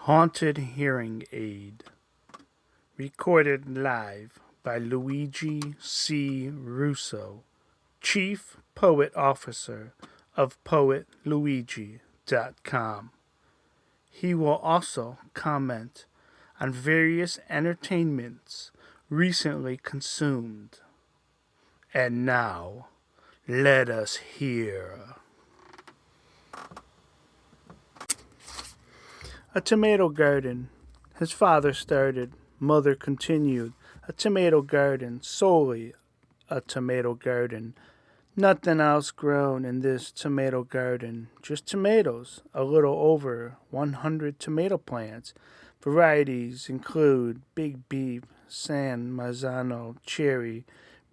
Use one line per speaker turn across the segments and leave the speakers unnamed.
Haunted Hearing Aid. Recorded live by Luigi C. Russo, Chief Poet Officer of PoetLuigi.com. He will also comment on various entertainments recently consumed. And now, let us hear. A tomato garden. His father started, mother continued. A tomato garden, solely a tomato garden. Nothing else grown in this tomato garden, just tomatoes, a little over 100 tomato plants. Varieties include Big Beef, San Marzano, Cherry,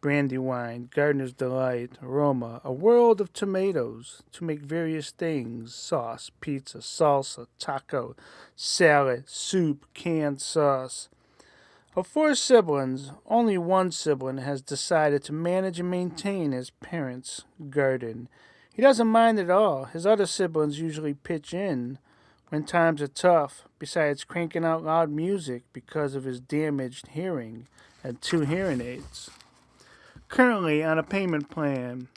Brandywine, Gardener's Delight, Aroma, a world of tomatoes to make various things: sauce, pizza, salsa, taco, salad, soup, canned sauce. Of four siblings, only one sibling has decided to manage and maintain his parents' garden. He doesn't mind at all. His other siblings usually pitch in when times are tough, besides cranking out loud music because of his damaged hearing and 2 hearing aids. Currently on a payment plan,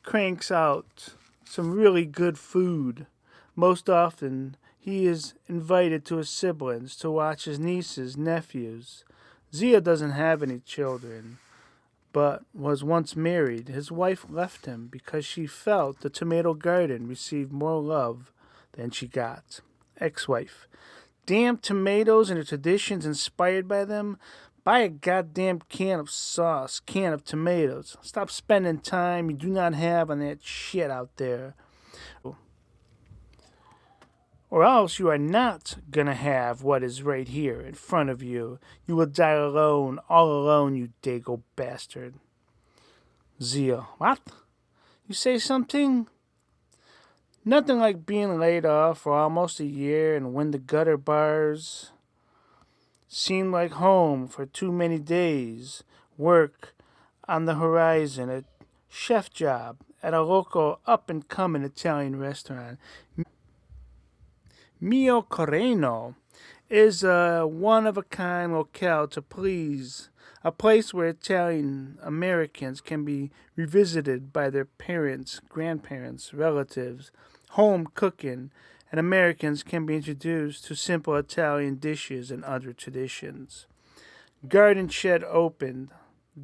cranks out some really good food. Most often, he is invited to his siblings to watch his nieces, nephews. Zia doesn't have any children, but was once married. His wife left him because she felt the tomato garden received more love than she got. Ex-wife. Damn tomatoes and the traditions inspired by them. Buy a goddamn can of sauce, can of tomatoes. Stop spending time you do not have on that shit out there. Or else you are not gonna have what is right here in front of you. You will die alone, all alone, you dago bastard. Zia. What? You say something? Nothing like being laid off for almost a year and when the gutter bars seemed like home for too many days. Work on the horizon, a chef job at a local up-and-coming Italian restaurant. Mio Coreno is a one-of-a-kind locale to please, a place where Italian Americans can be revisited by their parents, grandparents, relatives, home cooking, and Americans can be introduced to simple Italian dishes and other traditions. Garden shed opened,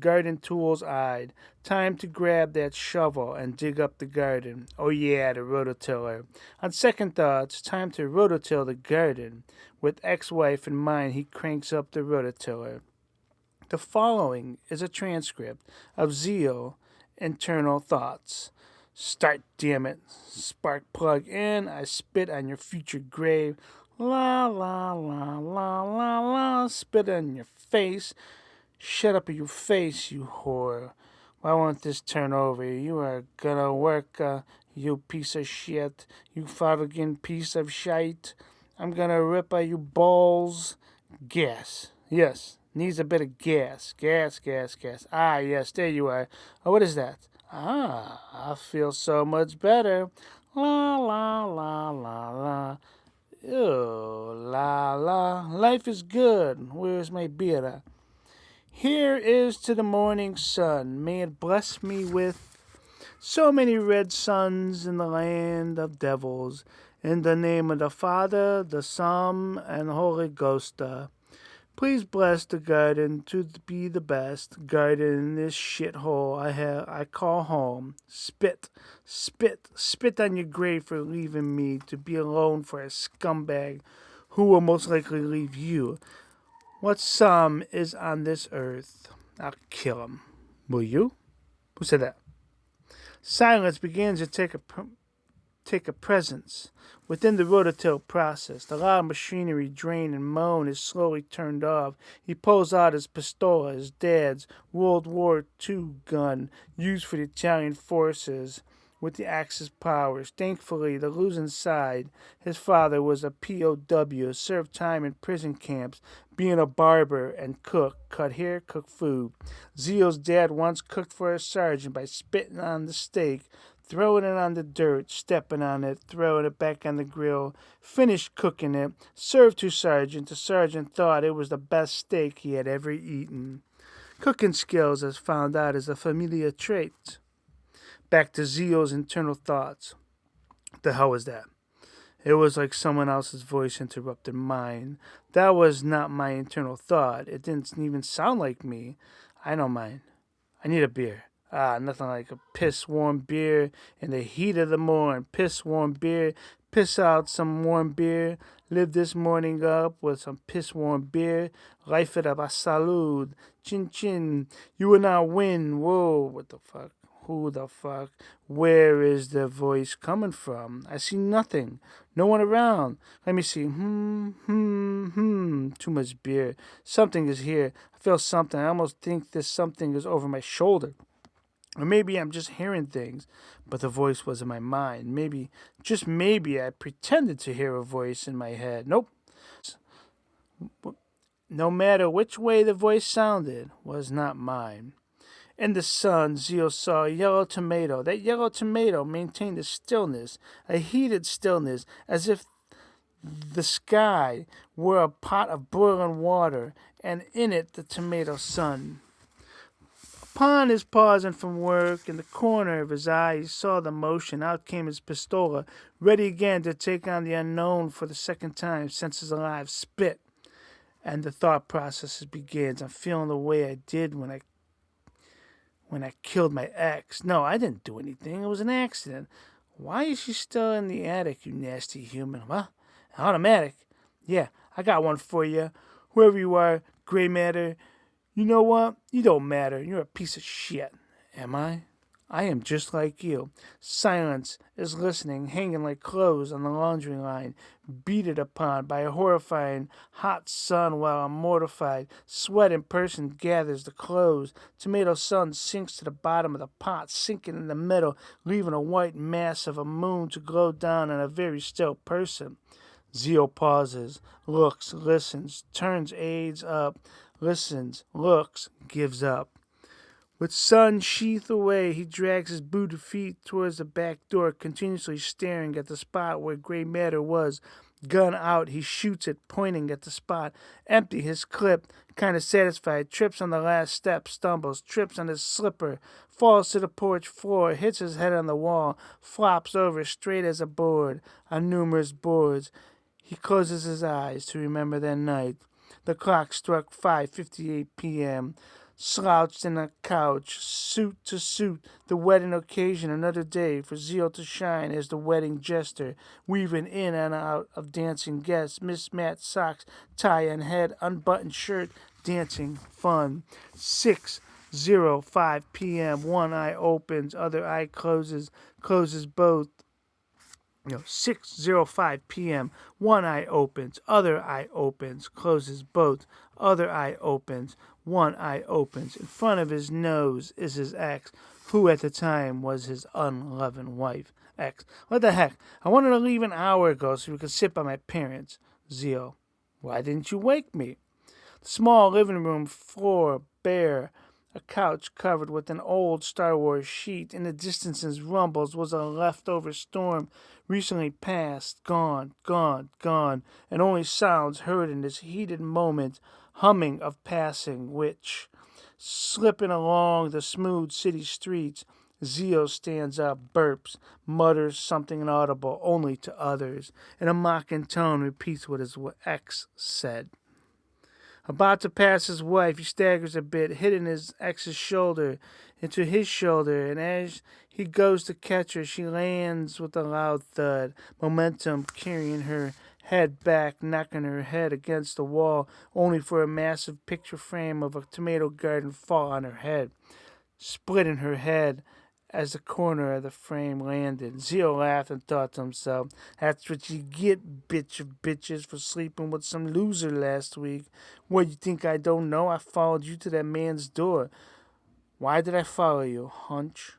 garden tools eyed. Time to grab that shovel and dig up the garden. Oh yeah, the rototiller. On second thoughts, time to rototill the garden. With ex-wife in mind, he cranks up the rototiller. The following is a transcript of Zeal internal thoughts. Start, damn it. Spark plug in. I spit on your future grave. La la la la la la. Spit on your face. Shut up in your face, you whore. Why won't this turn over? You are gonna work, you piece of shit. You fucking piece of shite. I'm gonna rip out your balls. Gas. Yes. Needs a bit of gas. Gas. Ah, yes, there you are. Oh, what is that? Ah, I feel so much better. La la la la la. Ew, la la. Life is good. Where's my beer? Here is to the morning sun. May it bless me with so many red suns in the land of devils. In the name of the Father, the Son, and Holy Ghost. Please bless the garden to be the best garden in this shithole I call home. Spit on your grave for leaving me to be alone for a scumbag who will most likely leave you. What sum is on this earth? I'll kill him. Will you? Who said that? Silence begins to take a presence. Within the rototill process, the loud machinery drain and moan is slowly turned off. He pulls out his pistola, his dad's World War II gun, used for the Italian forces with the Axis powers. Thankfully, the losing side, his father was a POW, served time in prison camps, being a barber and cook, cut hair, cook food. Zio's dad once cooked for a sergeant by spitting on the steak, throwing it on the dirt, stepping on it, throwing it back on the grill, finished cooking it, served to Sergeant. The sergeant thought it was the best steak he had ever eaten. Cooking skills, as found out, is a familiar trait. Back to Zio's internal thoughts. What the hell was that? It was like someone else's voice interrupted mine. That was not my internal thought. It didn't even sound like me. I don't mind. I need a beer. Nothing like a piss-warm beer in the heat of the morning. Piss-warm beer. Piss out some warm beer. Live this morning up with some piss-warm beer. Life it up. A salud. Chin-chin. You will not win. Whoa, what the fuck? Who the fuck? Where is the voice coming from? I see nothing. No one around. Let me see. Too much beer. Something is here. I feel something. I almost think this something is over my shoulder. Or maybe I'm just hearing things, but the voice was in my mind. Maybe, just maybe, I pretended to hear a voice in my head. Nope. No matter which way the voice sounded, was not mine. In the sun, Zio saw a yellow tomato. That yellow tomato maintained a stillness, a heated stillness, as if the sky were a pot of boiling water, and in it the tomato sun. Upon his pausing from work, in the corner of his eye, he saw the motion. Out came his pistola, ready again to take on the unknown for the second time. Senses alive, spit. And the thought process begins. I'm feeling the way I did when I killed my ex. No, I didn't do anything. It was an accident. Why is she still in the attic, you nasty human? Well, automatic. Yeah, I got one for you. Whoever you are, gray matter. You know what? You don't matter. You're a piece of shit. Am I? I am just like you. Silence is listening, hanging like clothes on the laundry line, beaten upon by a horrifying hot sun while I'm mortified. Sweat in person gathers the clothes. Tomato sun sinks to the bottom of the pot, sinking in the middle, leaving a white mass of a moon to glow down on a very still person. Zio pauses, looks, listens, turns aids up, listens, looks, gives up. With sun sheath away, he drags his booted feet towards the back door, continuously staring at the spot where gray matter was. Gun out, he shoots it, pointing at the spot. Empty his clip, kind of satisfied, trips on the last step, stumbles, trips on his slipper, falls to the porch floor, hits his head on the wall, flops over straight as a board, on numerous boards. He closes his eyes to remember that night. The clock struck 5:58 p.m., slouched in a couch, suit to suit, the wedding occasion, another day for Zio to shine as the wedding jester, weaving in and out of dancing guests, mismatched socks, tie and head, unbuttoned shirt, dancing fun. 6:05 p.m., one eye opens, other eye closes both. 6:05 p.m., one eye opens, other eye opens, closes both, other eye opens, one eye opens. In front of his nose is his ex, who at the time was his unloving wife. Ex. What the heck? I wanted to leave an hour ago so we could sit by my parents. Zio. Why didn't you wake me? The small living room floor bare. A couch covered with an old Star Wars sheet. In the distances rumbles was a leftover storm recently past, gone, and only sounds heard in this heated moment, humming of passing, which, slipping along the smooth city streets, Zio stands up, burps, mutters something inaudible only to others. In a mocking tone, repeats what his ex said. About to pass his wife, he staggers a bit, hitting his ex's shoulder into his shoulder, and as he goes to catch her, she lands with a loud thud, momentum carrying her head back, knocking her head against the wall, only for a massive picture frame of a tomato garden fall on her head, splitting her head as the corner of the frame landed. Zio laughed and thought to himself, that's what you get, bitch of bitches, for sleeping with some loser last week. What, you think I don't know? I followed you to that man's door. Why did I follow you? Hunch?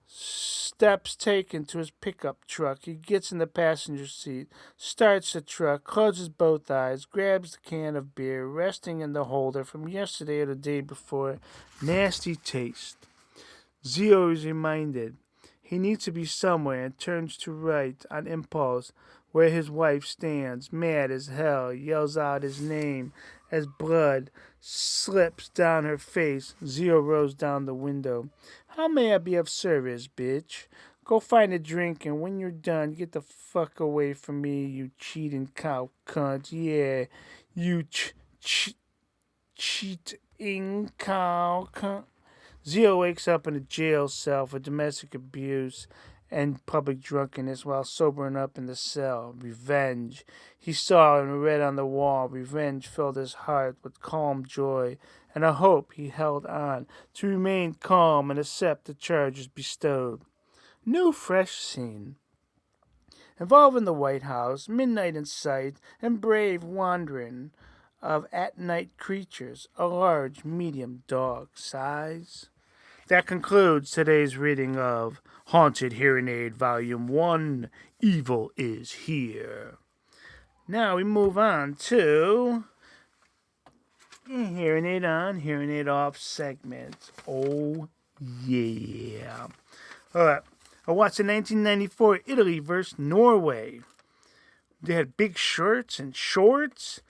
Steps taken to his pickup truck. He gets in the passenger seat, starts the truck, closes both eyes, grabs the can of beer, resting in the holder from yesterday or the day before. Nasty taste. Zio is reminded he needs to be somewhere and turns to right on impulse where his wife stands, mad as hell, yells out his name as blood slips down her face. Zio rolls down the window. How may I be of service, bitch? Go find a drink, and when you're done, get the fuck away from me, you cheating cow cunt. Yeah, you cheating cow cunt. Zio wakes up in a jail cell for domestic abuse and public drunkenness while sobering up in the cell. Revenge. He saw and read on the wall. Revenge filled his heart with calm joy and a hope he held on to remain calm and accept the charges bestowed. New fresh scene. Involving the White House, midnight in sight, and brave wandering of at-night creatures, a large, medium dog size. That concludes today's reading of Haunted Hearing Aid Volume 1, Evil is Here. Now we move on to Hearing Aid On, Hearing Aid Off segment. Oh, yeah. All right. I watched the 1994 Italy versus Norway. They had big shirts and shorts.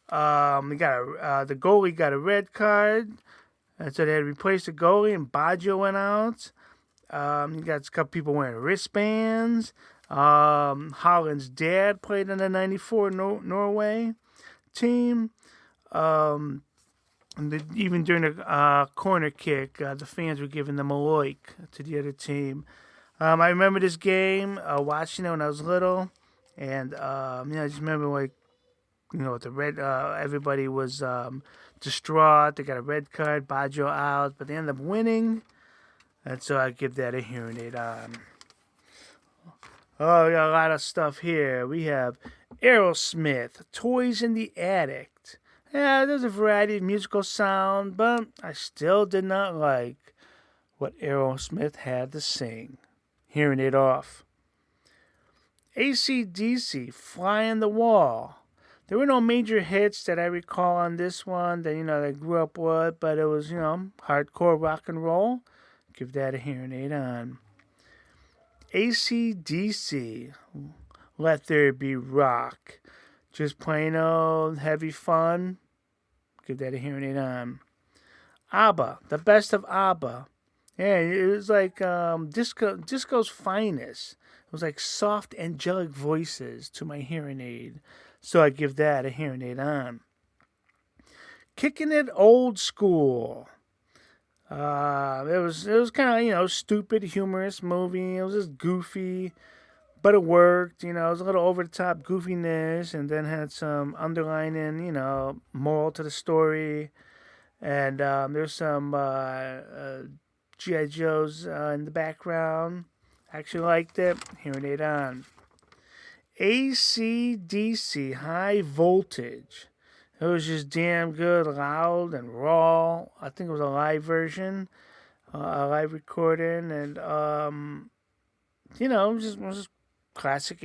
The goalie got a red card. And so they had replaced the goalie, and Baggio went out. You got a couple people wearing wristbands. Holland's dad played in the 94 Norway team. Even during the corner kick, the fans were giving them a like to the other team. I remember this game, watching it when I was little. And, I just remember, the red, everybody was distraught. They got a red card, Baggio out, but they ended up winning. And so I give that a hearing aid on. Oh, we got a lot of stuff here. We have Aerosmith, Toys in the Attic. Yeah, there's a variety of musical sound, but I still did not like what Aerosmith had to sing. Hearing it off. ACDC, Fly on the Wall. There were no major hits that I recall on this one that, I grew up with, but it was, hardcore rock and roll. Give that a hearing aid on. ACDC, Let There Be Rock. Just plain old heavy fun. Give that a hearing aid on. ABBA, the best of ABBA. Yeah, it was like disco's finest. It was like soft, angelic voices to my hearing aid. So I give that a hearing aid on. Kicking It Old School. It was kind of, stupid, humorous movie. It was just goofy, but it worked. It was a little over-the-top goofiness, and then had some underlining, moral to the story. And there's some G.I. Joes in the background. Actually liked it. Hearing it on. ACDC, High Voltage. It was just damn good, loud and raw. I think it was a live version, a live recording, and it was just classic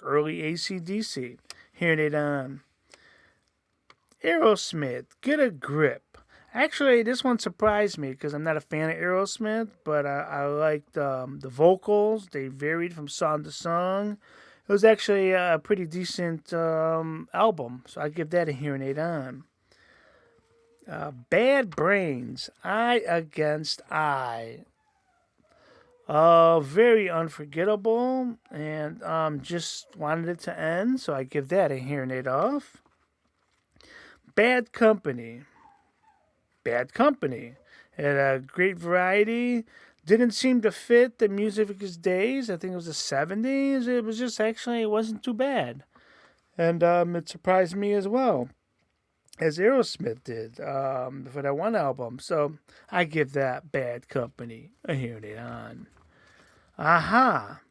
early ACDC. Hearing it on. Aerosmith, Get a Grip. Actually, this one surprised me because I'm not a fan of Aerosmith, but I liked the vocals. They varied from song to song. It was actually a pretty decent album, so I give that a hearing aid on. Bad Brains, Eye Against Eye. Very unforgettable, and just wanted it to end, so I give that a hearing aid off. Bad Company. Had a great variety. Didn't seem to fit the music of his days. I think it was the 70s. It was just it wasn't too bad. And it surprised me as well, as Aerosmith did for that one album. So I give that Bad Company a hearing aid on. Aha,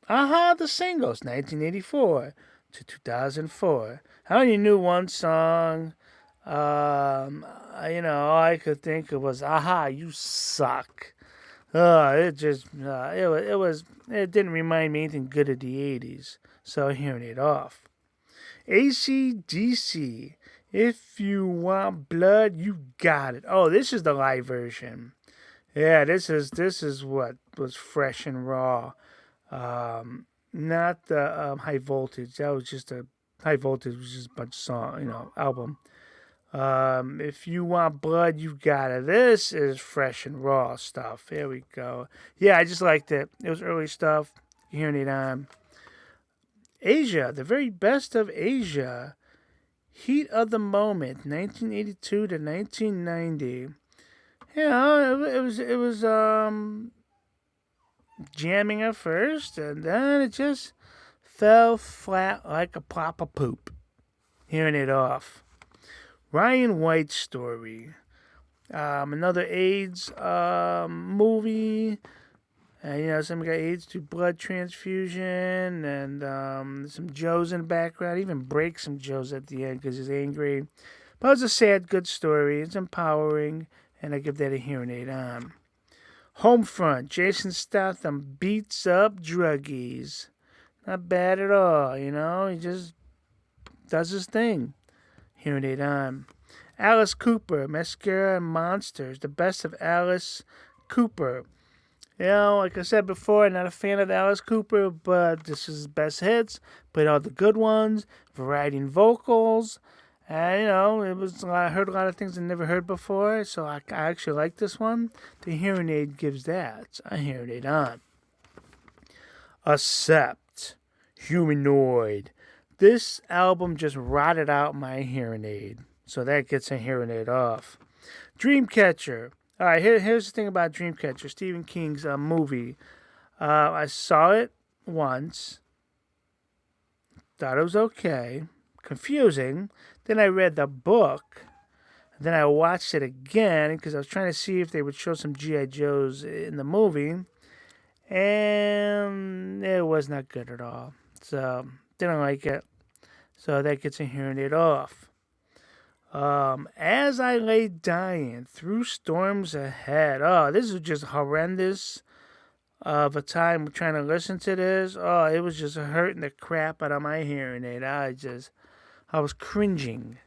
the singles, 1984 to 2004. I only knew one song. All I could think of was, Aha, You Suck. It didn't remind me anything good of the 80s. So hearing it off. ACDC, If You Want Blood, You Got It. Oh, this is the live version. Yeah, this is what was fresh and raw. Not the high voltage. That was just a high voltage was just a bunch of song, album. If you want blood, you got it. This is fresh and raw stuff. Here we go. Yeah, I just liked it. It was early stuff. Hearing it on Asia, the very best of Asia. Heat of the moment, 1982 to 1990. It was jamming at first, and then it just fell flat like a plop of poop. Hearing it off. Ryan White's story. Another AIDS movie. Someone got AIDS through blood transfusion, and some Joes in the background. Even breaks some Joes at the end because he's angry. But it's a sad, good story. It's empowering, and I give that a hearing aid on. Homefront. Jason Statham beats up druggies. Not bad at all, He just does his thing. Hearing it on. Alice Cooper, Mascara and Monsters, the best of Alice Cooper. Like I said before, I'm not a fan of Alice Cooper, but this is his best hits. Played all the good ones, variety in vocals. And, it was I heard a lot of things I never heard before, so I actually like this one. The hearing aid gives that a hearing aid on. Accept, Humanoid. This album just rotted out my hearing aid, so that gets a hearing aid off. Dreamcatcher. All right, here's the thing about Dreamcatcher, Stephen King's movie. I saw it once, thought it was okay, confusing. Then I read the book. Then I watched it again because I was trying to see if they would show some G.I. Joes in the movie, and it was not good at all. So didn't like it. So that gets a hearing aid off. As I lay dying through storms ahead. Oh, this was just horrendous of a time trying to listen to this. Oh, it was just hurting the crap out of my hearing aid. I was cringing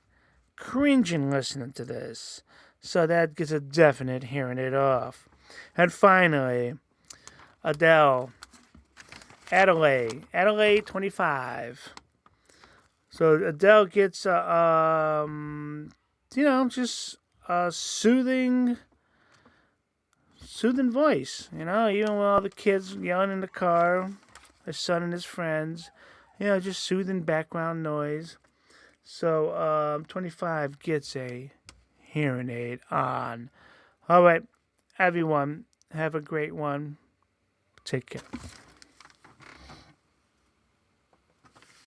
listening to this. So that gets a definite hearing aid off. And finally, Adele, Adelaide 25. So Adele gets just a soothing voice. Even with all the kids yelling in the car, her son and his friends, just soothing background noise. So 25 gets a hearing aid on. All right, everyone, have a great one. Take care.